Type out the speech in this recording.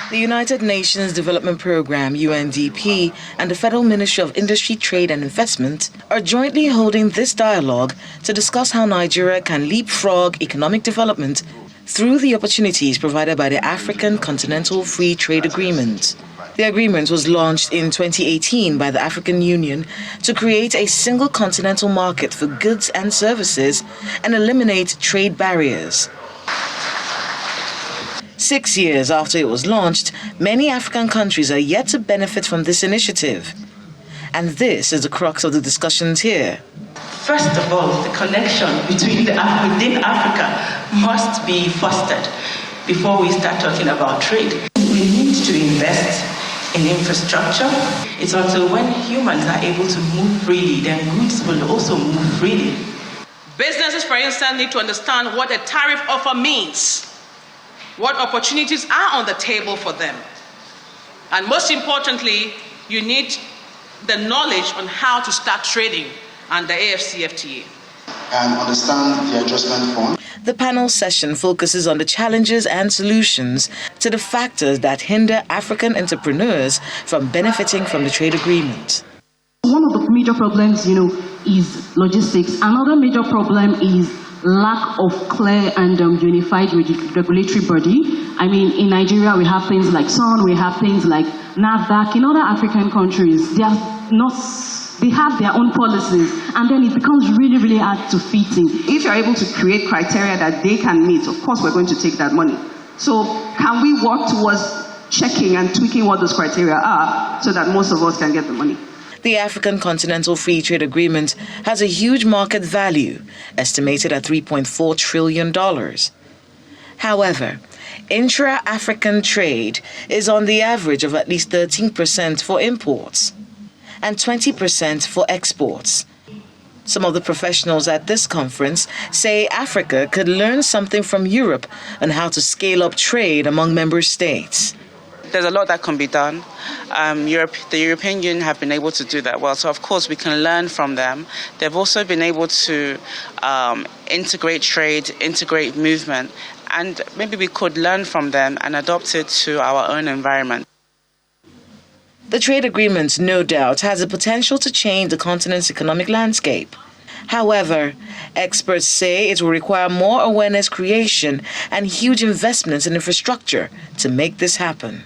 The United Nations Development Programme, UNDP, and the Federal Ministry of Industry, Trade and Investment are jointly holding this dialogue to discuss how Nigeria can leapfrog economic development through the opportunities provided by the African Continental Free Trade Agreement. The agreement was launched in 2018 by the African Union to create a single continental market for goods and services and eliminate trade barriers. 6 years after it was launched, many African countries are yet to benefit from this initiative. And this is the crux of the discussions here. First of all, the connection within Africa must be fostered before we start talking about trade. We need to invest in infrastructure. It's also when humans are able to move freely, then goods will also move freely. Businesses, for instance, need to understand what a tariff offer means, what opportunities are on the table for them. And most importantly, you need the knowledge on how to start trading under AFCFTA. And understand the adjustment fund. The panel session focuses on the challenges and solutions to the factors that hinder African entrepreneurs from benefiting from the trade agreement. One of the major problems, is logistics. Another major problem is lack of clear and unified regulatory body. I mean, in Nigeria, we have things like SON, we have things like NAFDAC. In other African countries, they have their own policies, and then it becomes really, really hard to fit in. If you're able to create criteria that they can meet, of course, we're going to take that money. So can we work towards checking and tweaking what those criteria are so that most of us can get the money? The African Continental Free Trade Agreement has a huge market value, estimated at $3.4 trillion. However, intra-African trade is on the average of at least 13% for imports and 20% for exports. Some of the professionals at this conference say Africa could learn something from Europe on how to scale up trade among member states. There's a lot that can be done. The European Union have been able to do that well, so of course we can learn from them. They've also been able to integrate trade, integrate movement, and maybe we could learn from them and adopt it to our own environment. The trade agreement, no doubt, has the potential to change the continent's economic landscape. However, experts say it will require more awareness creation and huge investments in infrastructure to make this happen.